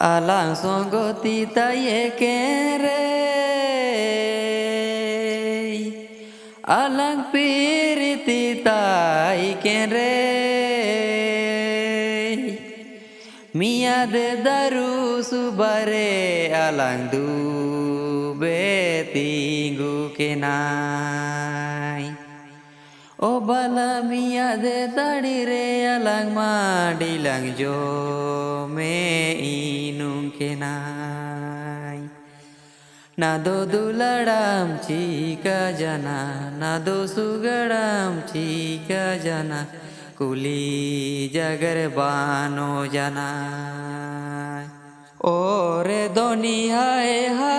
alang songoti taye kere alang piriti tai kere mia de daru subare alang du betinggu kenai o bala mia de tadire alang madilang jo me inung kenai nado duladam chika jana nado sugadam chika jana kuli jagar bano jana ore doni hai hai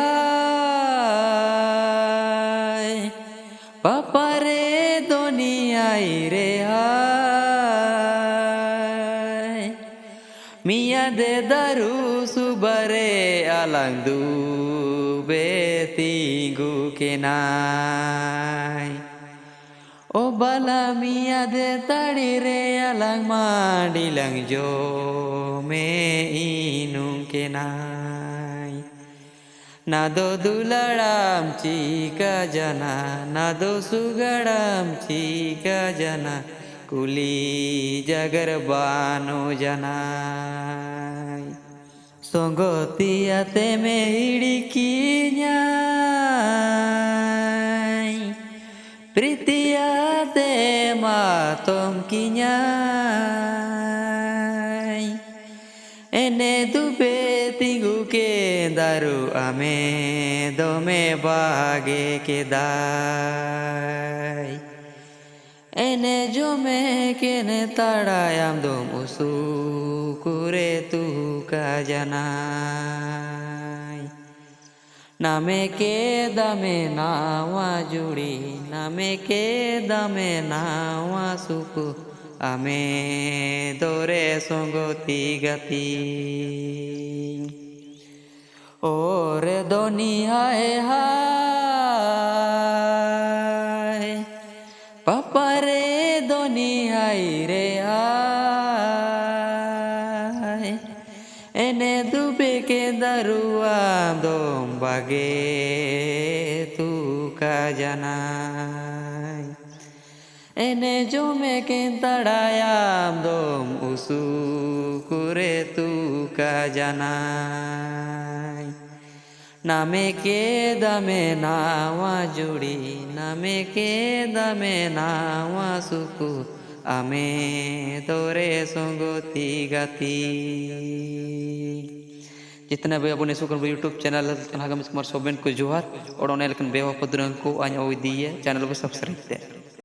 papare doni ai re hai mia de daru subare alang du betinggu kenai o bala mia de tadire alang madilang jo me inung kenai nado duladam chika jana nado sugadam chika jana kuli jagar bano janai songotiate me hidikinyai pritiate matom kinyai ene dube tinggu ke daru ame dome bage ke dai ene jome kene tadayam dom usu kure tu ka janai name ke dame nawa judi name ke dame nawa suku ame dore songoti gati ore doni hai hai papare doni hai re hai ene dube ke darua dom bage tu ka janai ene jome ke tadayam dom usu kure tu ka janai name ke dame nawa judi name ke dame nawa suku ame tore songoti gati जितने भी अपने सुकन YouTube channel Kumar सोबेन को जोहार और उन्हें लेकिन बेवा पदरंग को आया हुई दी है चैनल को सब्सक्राइब करें।